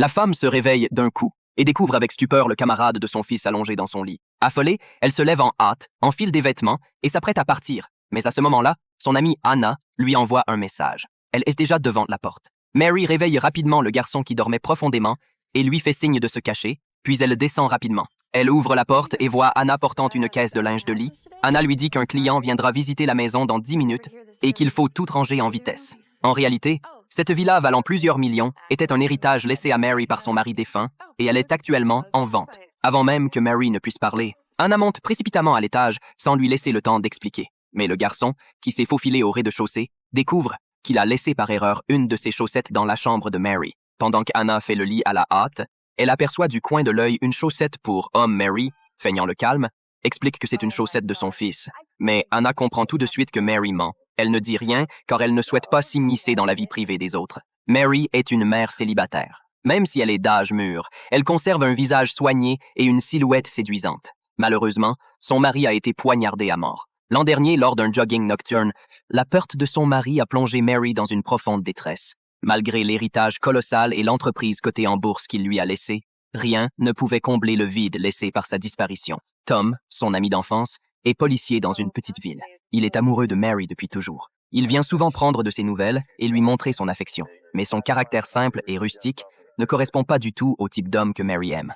La femme se réveille d'un coup et découvre avec stupeur le camarade de son fils allongé dans son lit. Affolée, elle se lève en hâte, enfile des vêtements et s'apprête à partir. Mais à ce moment-là, son amie Anna lui envoie un message. Elle est déjà devant la porte. Mary réveille rapidement le garçon qui dormait profondément et lui fait signe de se cacher, puis elle descend rapidement. Elle ouvre la porte et voit Anna portant une caisse de linge de lit. Anna lui dit qu'un client viendra visiter la maison dans 10 minutes et qu'il faut tout ranger en vitesse. En réalité, cette villa valant plusieurs millions était un héritage laissé à Mary par son mari défunt et elle est actuellement en vente. Avant même que Mary ne puisse parler, Anna monte précipitamment à l'étage sans lui laisser le temps d'expliquer. Mais le garçon, qui s'est faufilé au rez-de-chaussée, découvre qu'il a laissé par erreur une de ses chaussettes dans la chambre de Mary. Pendant qu'Anna fait le lit à la hâte, elle aperçoit du coin de l'œil une chaussette pour homme. Mary, feignant le calme, explique que c'est une chaussette de son fils. Mais Anna comprend tout de suite que Mary ment. Elle ne dit rien car elle ne souhaite pas s'immiscer dans la vie privée des autres. Mary est une mère célibataire. Même si elle est d'âge mûr, elle conserve un visage soigné et une silhouette séduisante. Malheureusement, son mari a été poignardé à mort. L'an dernier, lors d'un jogging nocturne, la perte de son mari a plongé Mary dans une profonde détresse. Malgré l'héritage colossal et l'entreprise cotée en bourse qu'il lui a laissé, rien ne pouvait combler le vide laissé par sa disparition. Tom, son ami d'enfance, est policier dans une petite ville. Il est amoureux de Mary depuis toujours. Il vient souvent prendre de ses nouvelles et lui montrer son affection. Mais son caractère simple et rustique ne correspond pas du tout au type d'homme que Mary aime.